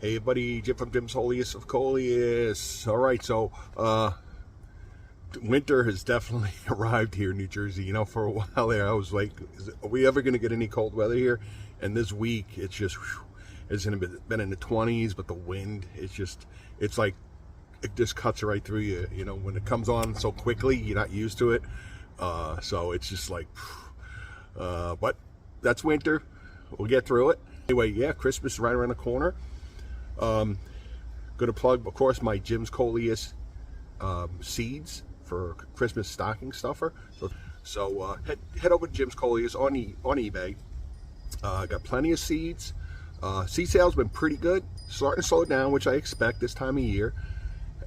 Hey everybody, Jim from Jim's Holiest of Coleus. Alright, so winter has definitely arrived here in New Jersey. You know, for a while there I was like, are we ever going to get any cold weather here? And this week it's just, it's been in the 20s, but the wind, it's like, it just cuts right through you. You know, when it comes on so quickly, you're not used to it. So it's just like, but that's winter. We'll get through it. Anyway, yeah, Christmas is right around the corner. Gonna plug, of course, my Jim's Coleus seeds for Christmas stocking stuffer. So head over to Jim's Coleus on eBay. Got plenty of seeds. Seed sales been pretty good. Starting to slow down, which I expect this time of year.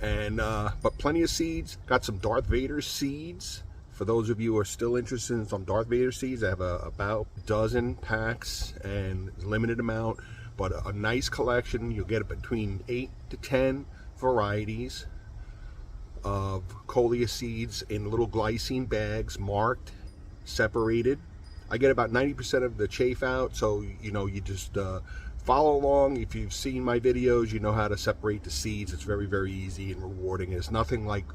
And but plenty of seeds. Got some Darth Vader seeds. For those of you who are still interested in some Darth Vader seeds, I have about a dozen packs and limited amount. But a nice collection. You'll get between 8 to 10 varieties of Coleus seeds in little glycine bags, marked, separated. I get about 90% of the chaff out, so you know, you just follow along. If you've seen my videos, you know how to separate the seeds. It's very, very easy and rewarding. It's nothing like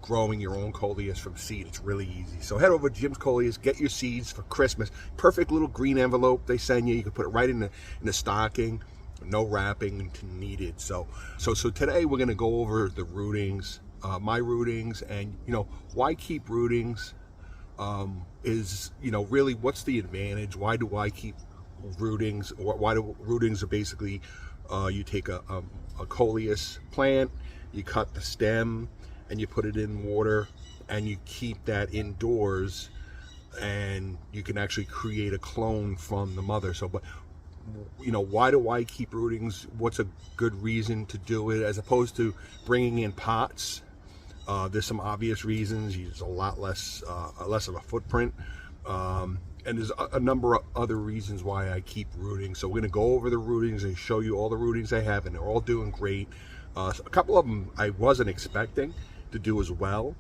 growing your own Coleus from seed. It's really easy. So head over to Jim's Coleus, get your seeds for Christmas. Perfect little green envelope they send you. You can put it right in the stocking. No wrapping needed. So today we're going to go over the rootings, my rootings, and you know, why keep rootings. Is, you know, really what's the advantage? Why do I keep rootings? Or why do rootings are basically you take a Coleus plant, you cut the stem, and you put it in water, and you keep that indoors, and you can actually create a clone from the mother. So, but you know, why do I keep rootings? What's a good reason to do it as opposed to bringing in pots? There's some obvious reasons. There's a lot less of a footprint, and there's a number of other reasons why I keep rooting. So we're going to go over the rootings and show you all the rootings I have, and they're all doing great. A couple of them I wasn't expecting to do as well,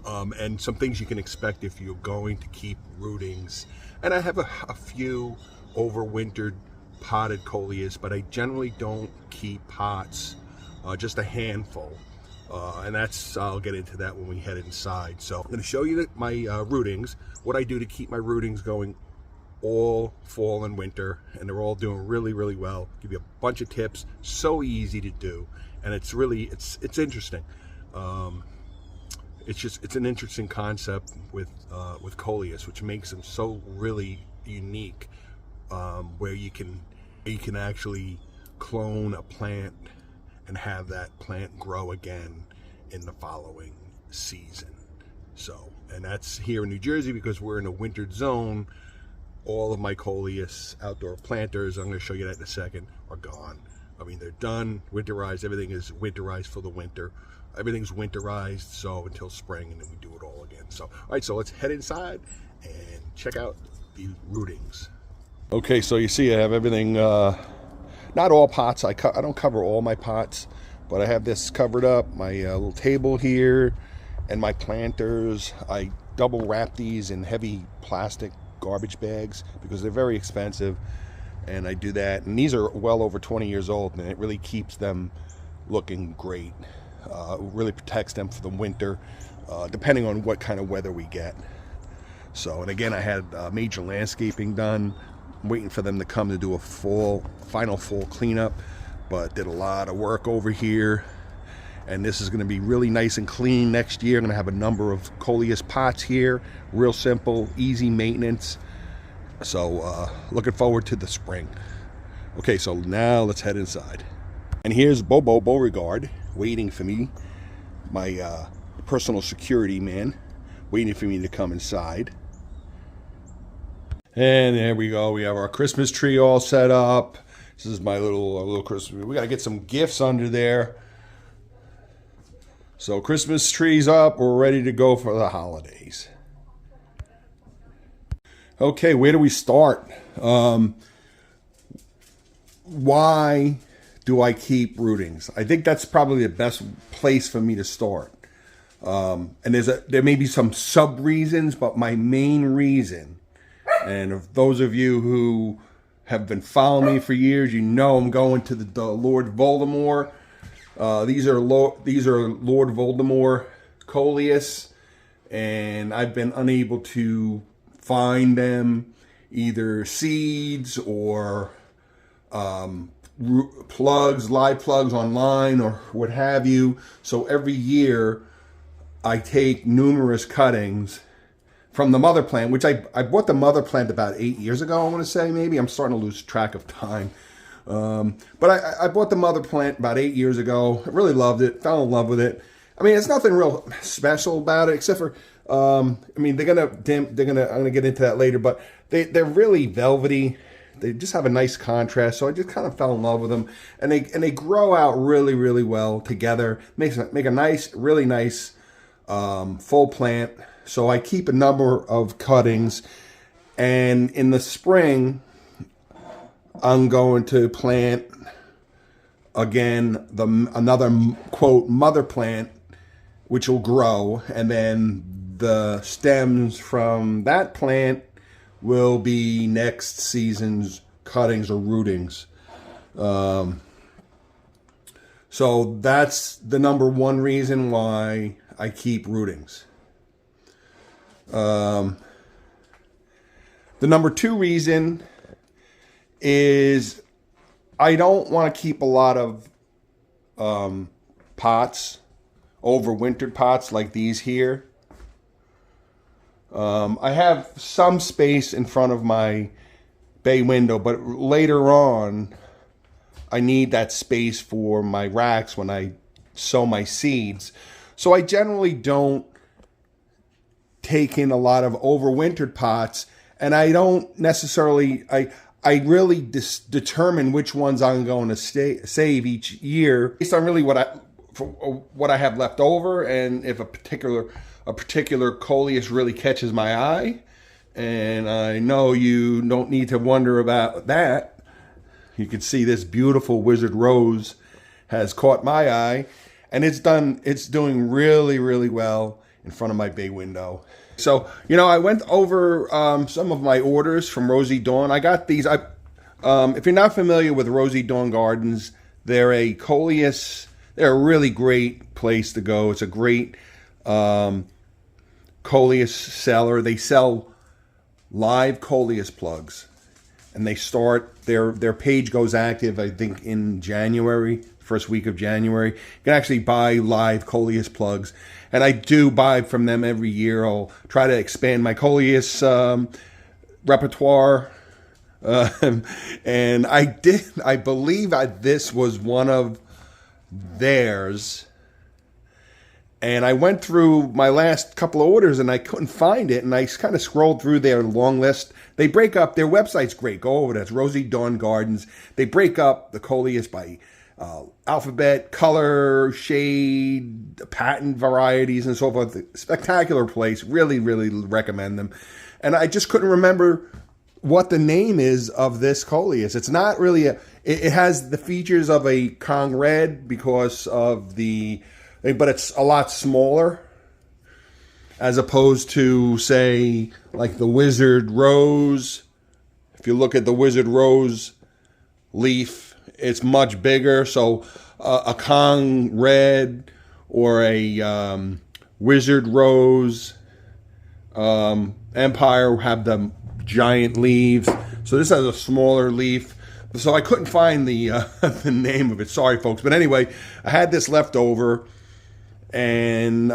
and some things you can expect if you're going to keep rootings. And I have a few overwintered potted Coleus, but I generally don't keep pots, just a handful. And that's, I'll get into that when we head inside. So I'm going to show you my rootings, what I do to keep my rootings going all fall and winter, and they're all doing really, really well. Give you a bunch of tips, so easy to do, and it's really, it's interesting. It's an interesting concept with Coleus, which makes them so really unique, where you can actually clone a plant and have that plant grow again in the following season. So, and that's here in New Jersey because we're in a wintered zone. All of my Coleus outdoor planters, I'm going to show you that in a second, are gone. I mean, they're done, winterized. Everything is winterized for the winter. Everything's winterized, so until spring, and then we do it all again. So, all right, so let's head inside and check out the rootings. Okay, so you see I have everything, not all pots. I don't cover all my pots, but I have this covered up, my little table here, and my planters. I double wrap these in heavy plastic garbage bags because they're very expensive, and I do that. And these are well over 20 years old, and it really keeps them looking great. Really protects them for the winter, depending on what kind of weather we get. So, and again, I had major landscaping done. I'm waiting for them to come to do a final full cleanup, but did a lot of work over here, and this is going to be really nice and clean next year. I'm going to have a number of Coleus pots here, real simple, easy maintenance. So looking forward to the spring. Okay, so now let's head inside. And here's Bobo Beauregard waiting for me, my personal security man, waiting for me to come inside. And there we go. We have our Christmas tree all set up. This is my little Christmas. We got to get some gifts under there. So Christmas tree's up. We're ready to go for the holidays. Okay, where do we start? Why do I keep rootings? I think that's probably the best place for me to start. And there may be some sub reasons, but my main reason, and if those of you who have been following me for years, you know I'm going to the Lord Voldemort. These are Lord Voldemort Coleus, and I've been unable to find them, either seeds or plugs, live plugs online or what have you. So every year I take numerous cuttings from the mother plant, which I bought the mother plant about 8 years ago, I want to say. Maybe I'm starting to lose track of time. But I bought the mother plant about 8 years ago. I really loved it, fell in love with it. I mean, it's nothing real special about it, except for, I mean, I'm gonna get into that later, but they're really velvety. They just have a nice contrast, so I just kind of fell in love with them, and they grow out really, really well together. Make a nice, really nice full plant. So I keep a number of cuttings, and in the spring, I'm going to plant again another quote mother plant, which will grow, and then the stems from that plant will be next season's cuttings or rootings. So that's the number one reason why I keep rootings. The number two reason is I don't want to keep a lot of pots, overwintered pots like these here. I have some space in front of my bay window, but later on I need that space for my racks when I sow my seeds. So I generally don't take in a lot of overwintered pots, and I don't necessarily, I really determine which ones I'm going to save each year based on really what I have left over, and if a particular Coleus really catches my eye. And I know you don't need to wonder about that. You can see this beautiful Wizard Rose has caught my eye, and it's doing really, really well in front of my bay window. So, you know, I went over some of my orders from Rosy Dawn. I got these. If you're not familiar with Rosy Dawn Gardens, they're a Coleus. They're a really great place to go. It's a great Coleus seller. They sell live Coleus plugs, and they start their page goes active, I think, in January, first week of January. You can actually buy live Coleus plugs, and I do buy from them every year. I'll try to expand my Coleus repertoire, and I believe this was one of theirs. And I went through my last couple of orders and I couldn't find it. And I kind of scrolled through their long list. They break up, their website's great. Go over there. It's Rosy Dawn Gardens. They break up the Coleus by alphabet, color, shade, patent varieties, and so forth. Spectacular place. Really, really recommend them. And I just couldn't remember what the name is of this Coleus. It's not really it has the features of a Kong Red because of but it's a lot smaller as opposed to, say, like the Wizard Rose. If you look at the Wizard Rose leaf, it's much bigger. So a Kong Red or a Wizard Rose Empire have the giant leaves. So this has a smaller leaf. So I couldn't find the the name of it. Sorry, folks. But anyway, I had this left over. And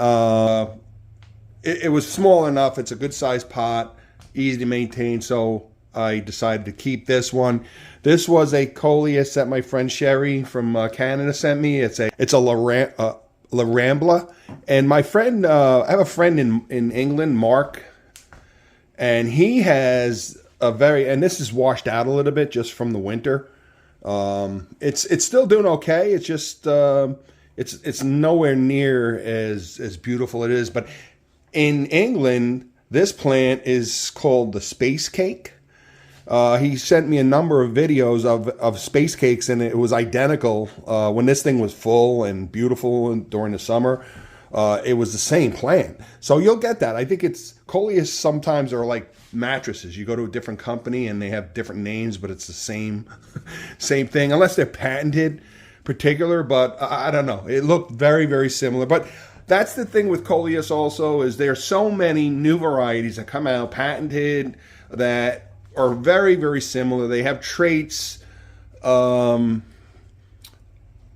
it was small enough. It's a good sized pot, easy to maintain. So I decided to keep this one. This was a Coleus that my friend Sherry from Canada sent me. It's a La Rambla. And my friend, I have a friend in England, Mark, and he has and this is washed out a little bit just from the winter. It's still doing okay. It's just it's nowhere near as beautiful it is. But in England, this plant is called the Space Cake. He sent me a number of videos of space cakes, and it was identical. When this thing was full and beautiful during the summer, it was the same plant. So you'll get that. I think Coleus sometimes are like mattresses. You go to a different company and they have different names, but it's the same same thing, unless they're patented particular. But I don't know. It looked very, very similar. But that's the thing with Coleus also, is there's so many new varieties that come out patented that are very, very similar. They have traits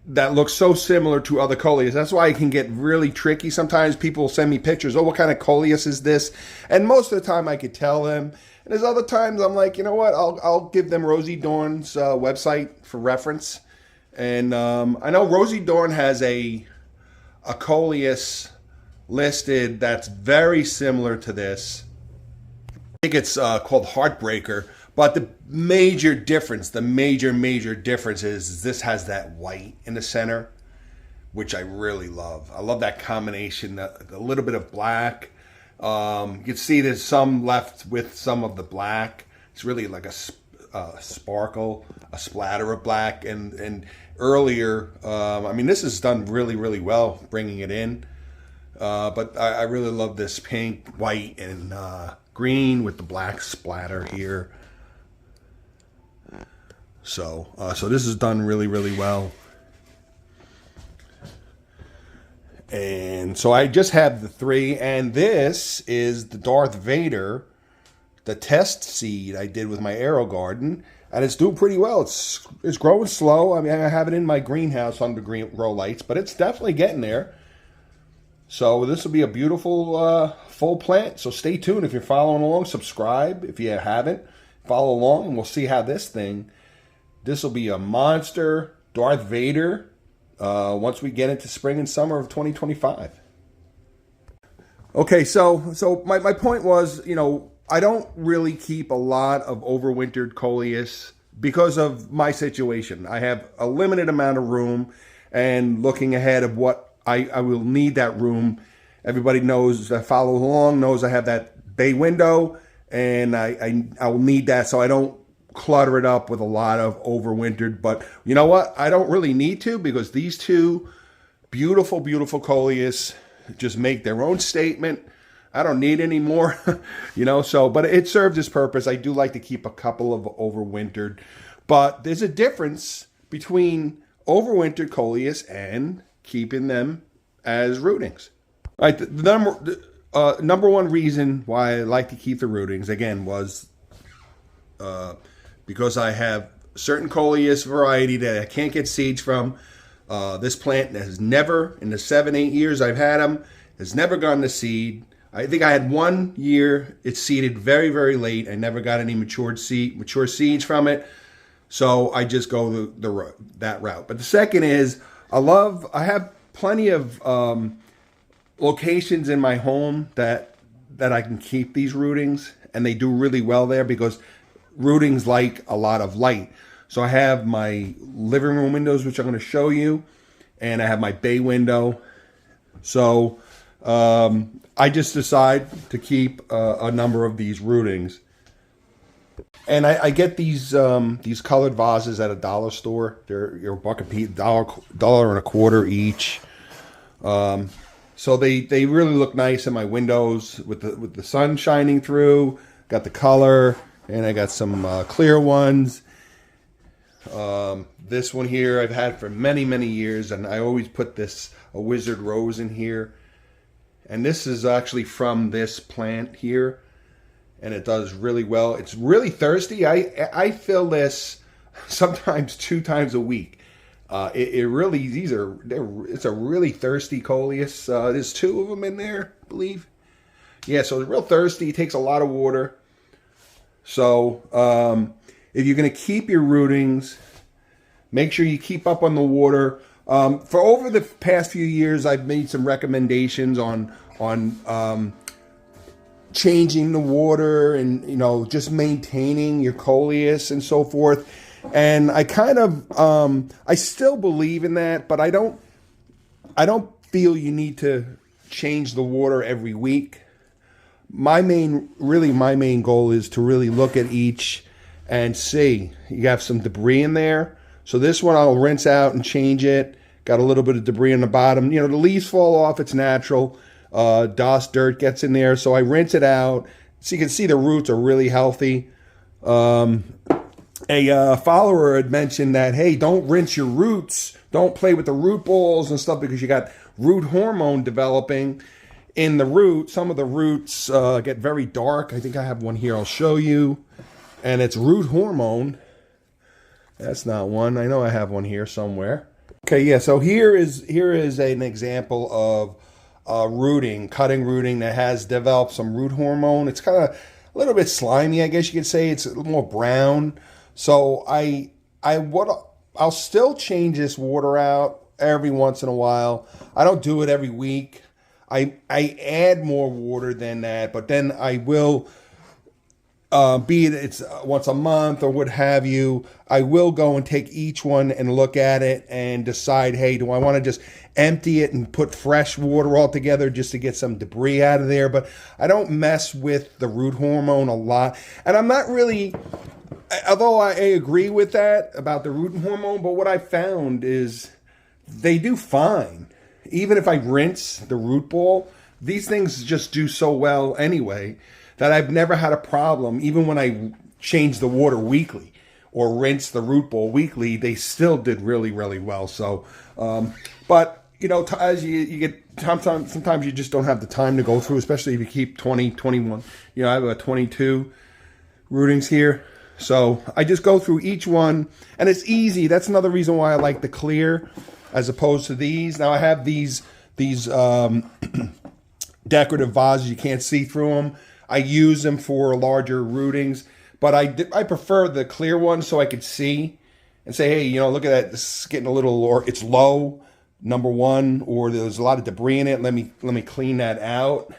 that look so similar to other Coleus. That's why it can get really tricky. Sometimes people send me pictures, oh, what kind of Coleus is this? And most of the time I could tell them. And there's other times I'm like, you know what, I'll give them Rosie Dawn's website for reference. And I know Rosie Dawn has a Coleus listed that's very similar to this. I think it's called Heartbreaker. But the major difference, the major difference is this has that white in the center, which I really love. I love that combination, a little bit of black. You can see there's some left with some of the black. It's really like a sparkle, a splatter of black. And earlier, I mean, this is done really, really well, bringing it in. But I really love this pink, white, and green with the black splatter here. So this is done really, really well. And so I just have the 3, and this is the Darth Vader, the test seed I did with my Aero Garden, and it's doing pretty well. It's growing slow. I mean, I have it in my greenhouse under green grow lights, but it's definitely getting there. So this will be a beautiful full plant. So stay tuned if you're following along. Subscribe if you haven't. Follow along, and we'll see how this will be a monster Darth Vader once we get into spring and summer of 2025. Okay, so my point was, you know, I don't really keep a lot of overwintered Coleus because of my situation. I have a limited amount of room, and looking ahead of what I will need that room. Everybody knows that follow along knows I have that bay window, and I will need that, so I don't clutter it up with a lot of overwintered. But you know what? I don't really need to, because these two beautiful Coleus just make their own statement. I don't need any more, you know, so, but it serves its purpose. I do like to keep a couple of overwintered, but there's a difference between overwintered Coleus and keeping them as rootings. All right, the number one reason why I like to keep the rootings, again, was because I have certain Coleus variety that I can't get seeds from. This plant has never, in the 7-8 years I've had them, has never gone to seed. I think I had 1 year it seeded very, very late. I never got any mature seeds from it. So I just go that route. But the second is, I have plenty of locations in my home that I can keep these rootings, and they do really well there because rootings like a lot of light. So I have my living room windows, which I'm going to show you, and I have my bay window. So I just decide to keep a number of these rootings. And I get these colored vases at a dollar store. They're $1.25 each. So they really look nice in my windows with the sun shining through. Got the color, and I got some clear ones. This one here I've had for many, many years, and I always put a wizard rose in here. And this is actually from this plant here, and it does really well. It's really thirsty. I fill this sometimes 2 times a week. It's a really thirsty Coleus. There's 2 of them in there, I believe. Yeah, so it's real thirsty. It takes a lot of water. So if you're going to keep your rootings, make sure you keep up on the water. For over the past few years, I've made some recommendations on changing the water and, you know, just maintaining your Coleus and so forth. And I kind of I still believe in that, but I don't feel you need to change the water every week. My main goal is to really look at each and see. You have some debris in there. So this one I'll rinse out and change it. Got a little bit of debris on the bottom. You know, the leaves fall off. It's natural. Dust, dirt gets in there. So I rinse it out So you can see the roots are really healthy. A follower had mentioned that, hey, don't rinse your roots. Don't play with the root balls and stuff because you got root hormone developing in the root. Some of the roots get very dark. I think I have one here I'll show you. And it's root hormone. That's not one. I know I have one here somewhere. Okay, yeah, so here is an example of cutting rooting that has developed some root hormone. It's kind of a little bit slimy, I guess you could say. It's a little more brown. So I'll still change this water out every once in a while. I don't do it every week. I add more water than that, but then I will, be it it's once a month or what have you, I will go and take each one and look at it and decide, hey, do I want to just empty it and put fresh water all together just to get some debris out of there? But I don't mess with the root hormone a lot. And I'm not really, although I agree with that about the root hormone, but what I found is they do fine. Even if I rinse the root ball, these things just do so well anyway that I've never had a problem. Even when I change the water weekly or rinse the root ball weekly, they still did really, really well. So, but you know, as you get, sometimes you just don't have the time to go through, especially if you keep 20, 21. You know, I have a 22 rootings here. So I just go through each one, and it's easy. That's another reason why I like the clear as opposed to these. Now I have these decorative vases. You can't see through them. I use them for larger rootings, but I prefer the clear one so I could see and say, hey, you know, look at that. This is getting a little, or it's low, number one, or there's a lot of debris in it. Let me clean that out.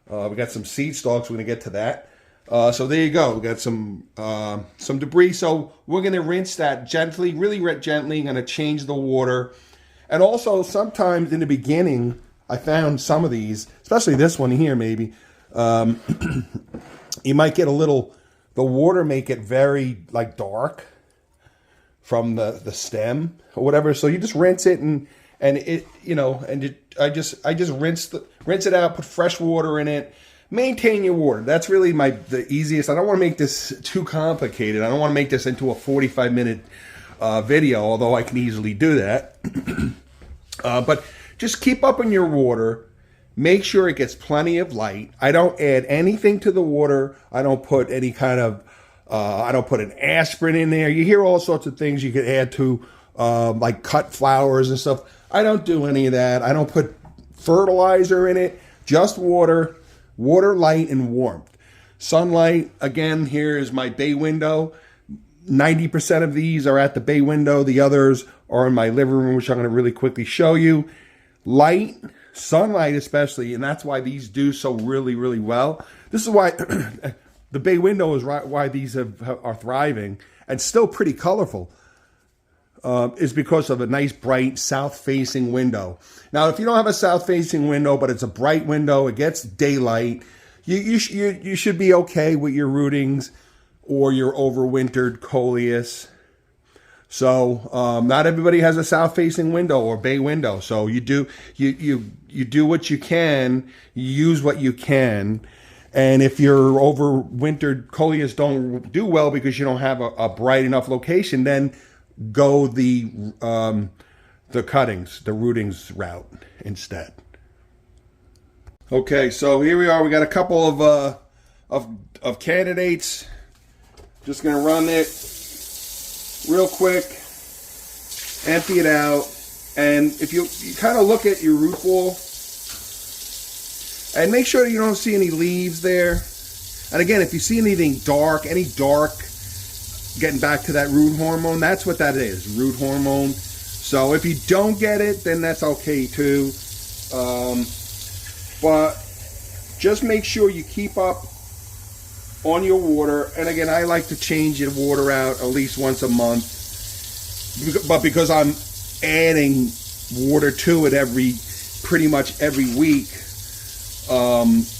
We got some seed stalks. We're gonna get to that. So there you go. We got some debris. So we're going to rinse that gently, really gently. I'm going to change the water. And also sometimes in the beginning, I found some of these, especially this one here maybe, you might get the water may get very like dark from the stem or whatever. So you just rinse it and it, you know, I just rinse it out, put fresh water in it. Maintain your water. That's really the easiest. I don't want to make this too complicated. I don't want to make this into a 45-minute video, although I can easily do that. But just keep up on your water. Make sure it gets plenty of light. I don't add anything to the water. I don't put any kind of, I don't put an aspirin in there. You hear all sorts of things you could add to, like cut flowers and stuff. I don't do any of that. I don't put fertilizer in it, just water. Water, light, and warmth. Sunlight, again, here is my bay window. 90% of these are at the bay window. The others are in my living room, which I'm going to really quickly show you. Light, sunlight especially, and that's why these do so really, really well. This is why the bay window is why these are thriving and still pretty colorful. Is because of a nice bright south-facing window. Now, if you don't have a south-facing window, but it's a bright window, it gets daylight, you should be okay with your rootings or your overwintered Coleus. So not everybody has a south-facing window or bay window. So you do what you can, you use what you can. And if your overwintered Coleus don't do well because you don't have a bright enough location, then go the cuttings, the rootings route instead. Okay, so here we are. We got a couple of candidates. Just gonna run it real quick, empty it out, and if you kind of look at your root ball and make sure you don't see any leaves there. And again, if you see anything dark, getting back to that root hormone, that's what that is, root hormone. So if you don't get it, then that's okay too. But just make sure you keep up on your water. And again, I like to change your water out at least once a month. But because I'm adding water to it pretty much every week,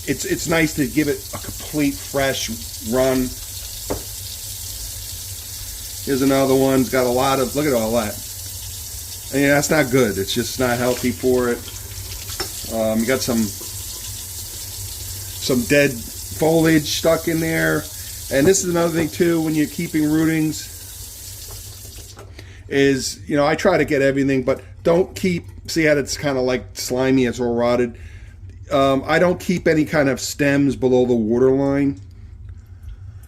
it's nice to give it a complete fresh run. Here's another one. It's got a lot of, look at all that. And yeah, that's not good. It's just not healthy for it. You got some dead foliage stuck in there. And this is another thing too, when you're keeping rootings, is, you know, I try to get everything, but don't keep, see how it's kind of like slimy, it's all rotted. I don't keep any kind of stems below the water line.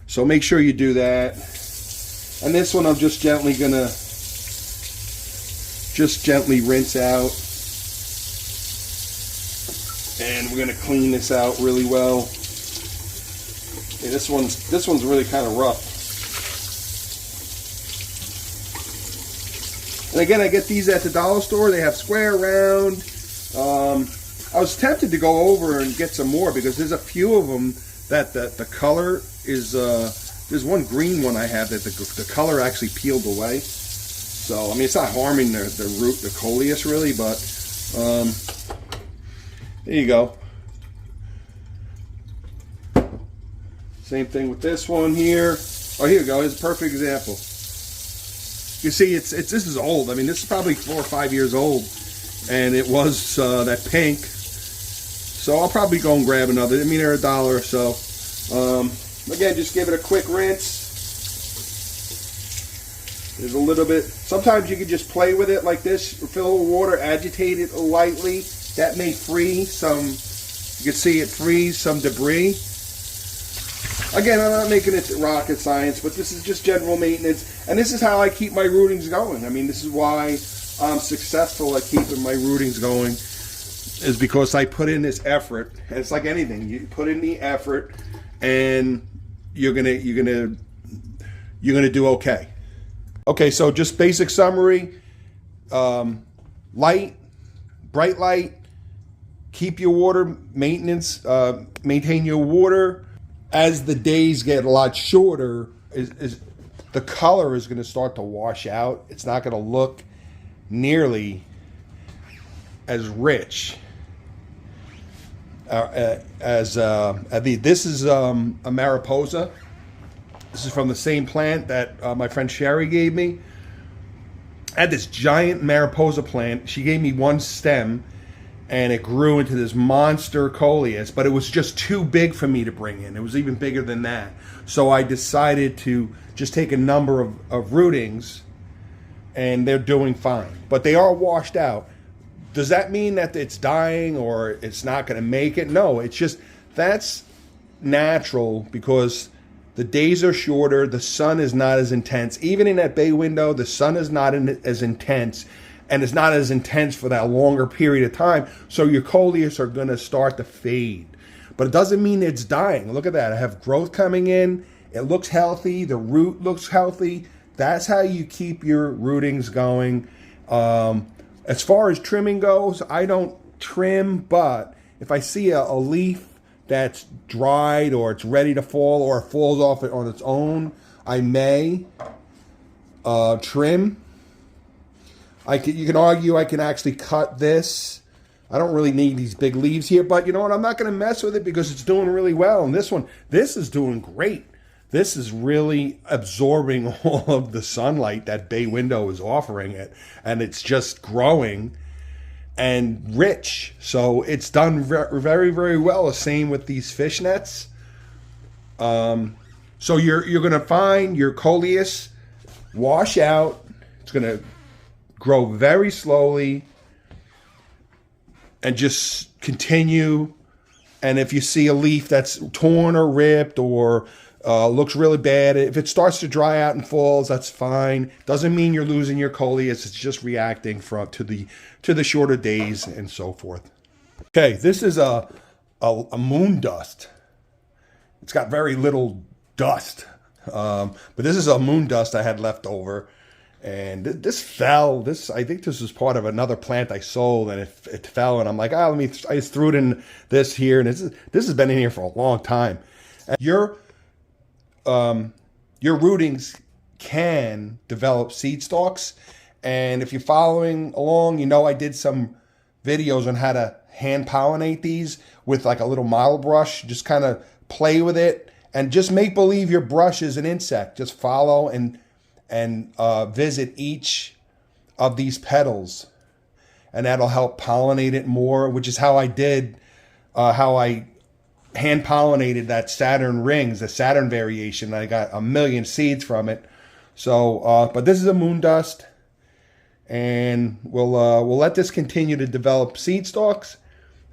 So make sure you do that. And this one I'm just gently gonna rinse out. And we're gonna clean this out really well. Okay, this one's really kind of rough. And again, I get these at the dollar store. They have square, round. I was tempted to go over and get some more because there's a few of them that the color is, there's one green one I have that the color actually peeled away. So, I mean, it's not harming the root, the Coleus really, but there you go. Same thing with this one here. Oh, here we go. Here's a perfect example. You see, this is old. I mean, this is probably 4 or 5 years old, and it was that pink. So I'll probably go and grab another. I mean, they're $1 or so. Again, just give it a quick rinse. There's a little bit. Sometimes you can just play with it like this. Fill it with water, agitate it lightly. That may free some. You can see it frees some debris. Again, I'm not making it rocket science, but this is just general maintenance. And this is how I keep my rootings going. I mean, this is why I'm successful at keeping my rootings going, is because I put in this effort. And it's like anything. You put in the effort and you're gonna do okay. Okay, so just basic summary. Light, bright light, keep your water maintenance, maintain your water. As the days get a lot shorter, the color is going to start to wash out. It's not going to look nearly as rich as this is a Mariposa. This is from the same plant that my friend Sherry gave me. I had this giant Mariposa plant. She gave me one stem, and it grew into this monster Coleus, but it was just too big for me to bring in. It was even bigger than that. So I decided to just take a number of rootings, and they're doing fine. But they are washed out. Does that mean that it's dying or it's not going to make it? No, it's just, that's natural because the days are shorter, the sun is not as intense. Even in that bay window, the sun is not as intense. And it's not as intense for that longer period of time. So your Coleus are going to start to fade. But it doesn't mean it's dying. Look at that. I have growth coming in. It looks healthy. The root looks healthy. That's how you keep your rootings going. As far as trimming goes, I don't trim. But if I see a leaf that's dried or it's ready to fall or it falls off on its own, I may trim. You can argue I can actually cut this. I don't really need these big leaves here, but you know what? I'm not going to mess with it because it's doing really well. And this is doing great. This is really absorbing all of the sunlight that bay window is offering it. And it's just growing and rich. So it's done very, very well. The same with these fish nets. So you're going to find your Coleus wash out. It's going to grow very slowly and just continue. And if you see a leaf that's torn or ripped or looks really bad, if it starts to dry out and falls, that's fine. Doesn't mean you're losing your Coleus. It's just reacting to the shorter days and so forth. Okay, this is a moon dust. It's got very little dust, but this is a moon dust I had left over. And this fell. I think this was part of another plant I sold, and it fell. And I'm like, I just threw it in this here, and this has been in here for a long time. And your rootings can develop seed stalks, and if you're following along, you know I did some videos on how to hand pollinate these with like a little model brush. Just kind of play with it, and just make believe your brush is an insect. Just follow and visit each of these petals, and that'll help pollinate it more, which is how I did, how I hand pollinated that Saturn rings, the Saturn variation. I got a million seeds from it. So, but this is a moon dust, and we'll let this continue to develop seed stalks,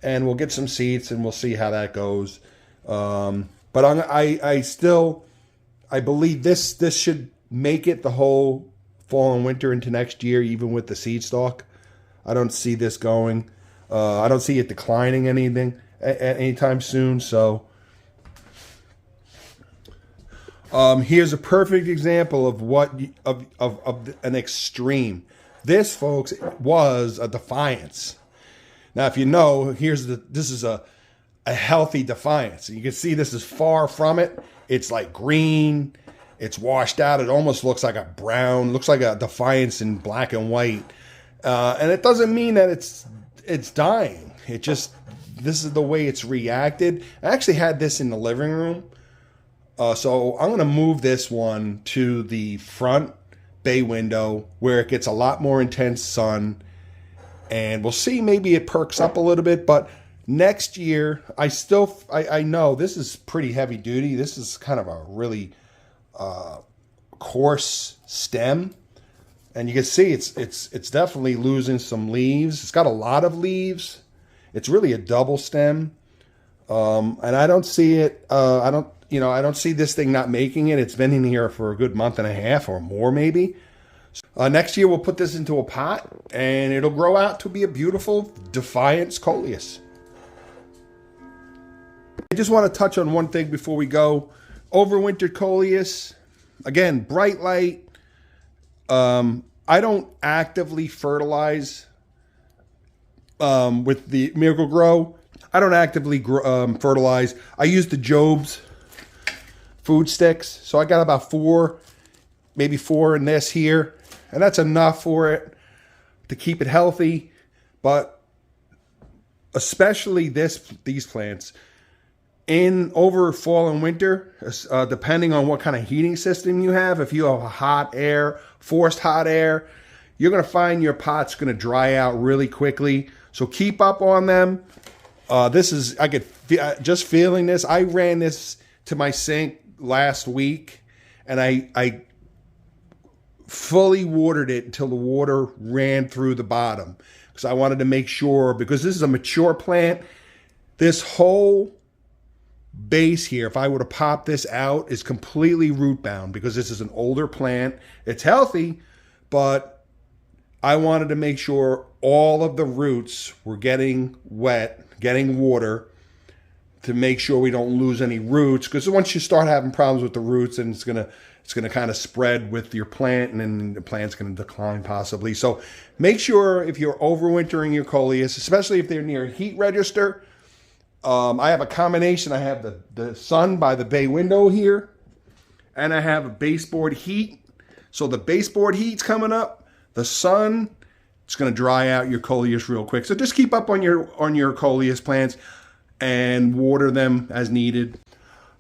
and we'll get some seeds, and we'll see how that goes. But I believe this should make it the whole fall and winter into next year, even with the seed stalk. I don't see this going. I don't see it declining anytime soon. So here's a perfect example of an extreme. This, folks, was a Defiance. Now, if you know, this is a healthy Defiance. You can see this is far from it. It's like green. It's washed out. It almost looks like a brown. Looks like a Defiance in black and white. And it doesn't mean that it's dying. It just, this is the way it's reacted. I actually had this in the living room. So I'm going to move this one to the front bay window where it gets a lot more intense sun. And we'll see, maybe it perks up a little bit. But next year, I know this is pretty heavy duty. This is kind of a really coarse stem. And you can see it's definitely losing some leaves. It's got a lot of leaves. It's really a double stem. And I don't see it. I don't see this thing not making it. It's been in here for a good month and a half or more, maybe. Next year we'll put this into a pot, and it'll grow out to be a beautiful Defiance Coleus. I just want to touch on one thing before we go. Overwintered Coleus, again, bright light. I don't actively fertilize with the Miracle Grow. I don't actively fertilize. I use the Job's food sticks. So I got about 4, maybe 4 in this here. And that's enough for it to keep it healthy. But especially these plants, over fall and winter, depending on what kind of heating system you have, if you have forced hot air, you're going to find your pot's going to dry out really quickly. So keep up on them. I could just feeling this. I ran this to my sink last week, and I fully watered it until the water ran through the bottom, because I wanted to make sure, because this is a mature plant, this whole base here, if I were to pop this out, is completely root bound, because this is an older plant. It's healthy, but I wanted to make sure all of the roots were getting wet, getting water, to make sure we don't lose any roots, because once you start having problems with the roots, and it's gonna kind of spread with your plant, and then the plant's gonna decline possibly. So make sure, if you're overwintering your Coleus, especially if they're near a heat register, I have a combination. I have the sun by the bay window here, and I have a baseboard heat. So the baseboard heat's coming up. The sun, it's going to dry out your Coleus real quick. So just keep up on your Coleus plants and water them as needed.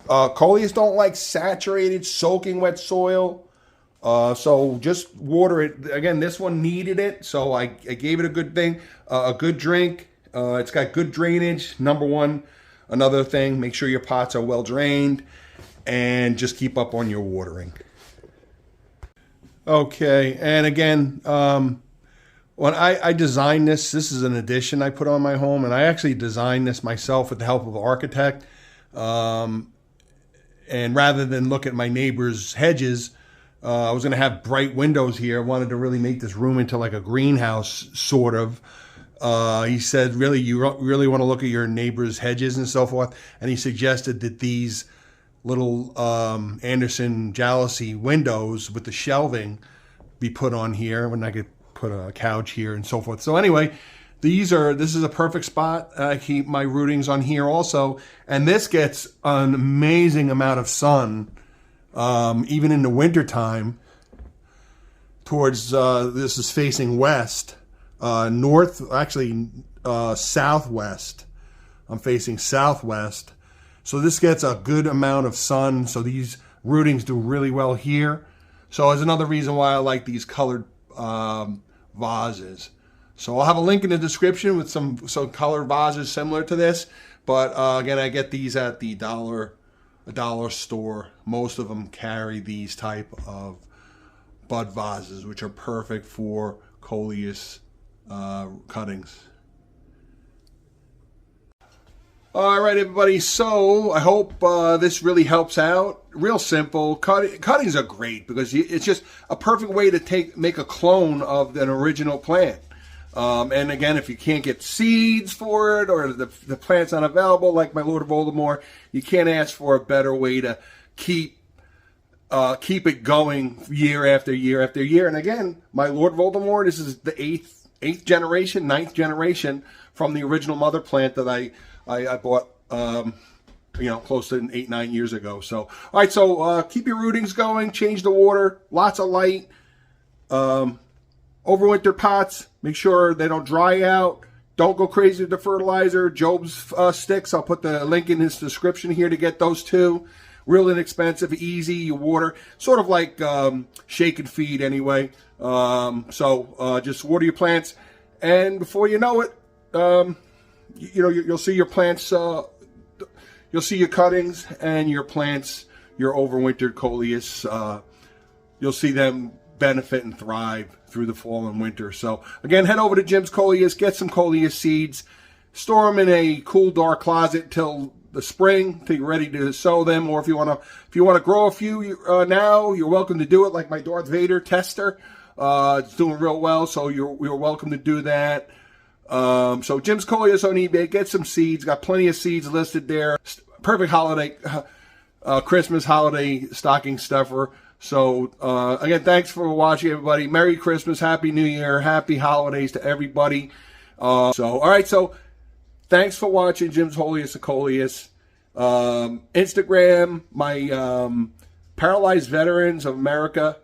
Coleus don't like saturated, soaking wet soil. So just water it. Again, this one needed it, so I gave it a good thing, a good drink. It's got good drainage, number one. Another thing, make sure your pots are well drained, and just keep up on your watering. Okay, and again, when I designed this is an addition I put on my home, and I actually designed this myself with the help of an architect. And rather than look at my neighbor's hedges, I was going to have bright windows here. I wanted to really make this room into like a greenhouse, sort of. He said, really, you really want to look at your neighbor's hedges and so forth. And he suggested that these little Anderson jalousie windows with the shelving be put on here, when I could put a couch here and so forth. So anyway, this is a perfect spot. I keep my rootings on here also. And this gets an amazing amount of sun, even in the wintertime, towards, this is facing west. Southwest. I'm facing southwest. So this gets a good amount of sun. So these rootings do really well here. So it's another reason why I like these colored vases. So I'll have a link in the description with some colored vases similar to this. But again, I get these at the a dollar store. Most of them carry these type of bud vases, which are perfect for Coleus cuttings. All right, everybody. So I hope this really helps out. Real simple. Cuttings are great because it's just a perfect way to make a clone of an original plant. And again, if you can't get seeds for it or the plant's not available, like my Lord Voldemort, you can't ask for a better way to keep it going year after year after year. And again, my Lord Voldemort, this is the ninth generation from the original mother plant that I bought, close to 8-9 years ago. So, all right, so keep your rootings going, change the water, lots of light. Overwinter pots, make sure they don't dry out. Don't go crazy with the fertilizer. Job's sticks, I'll put the link in his description here to get those too. Real inexpensive, easy, you water. Sort of like shake and feed anyway. So just water your plants. And before you know it, you'll see your plants, you'll see your cuttings and your plants, your overwintered Coleus. You'll see them benefit and thrive through the fall and winter. So again, head over to Jim's Coleus, get some Coleus seeds, store them in a cool, dark closet till the spring, till you're ready to sow them. Or if you want to grow a few now, you're welcome to do it. Like my Darth Vader tester, it's doing real well, so you're welcome to do that. So Jim's Coleus on eBay, get some seeds. Got plenty of seeds listed there. Perfect holiday, Christmas holiday stocking stuffer. So, again, thanks for watching, everybody. Merry Christmas, Happy New Year, Happy Holidays to everybody. All right, so thanks for watching Jim's Holiest of Coleus. Instagram, my Paralyzed Veterans of America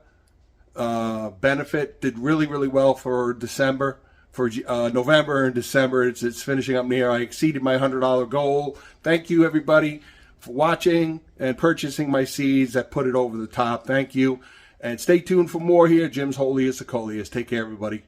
benefit did really, really well for December. For November and December, it's finishing up near. I exceeded my $100 goal. Thank you, everybody, for watching and purchasing my seeds. That put it over the top. Thank you. And stay tuned for more here. Jim's Holiest of Coleus. Take care, everybody.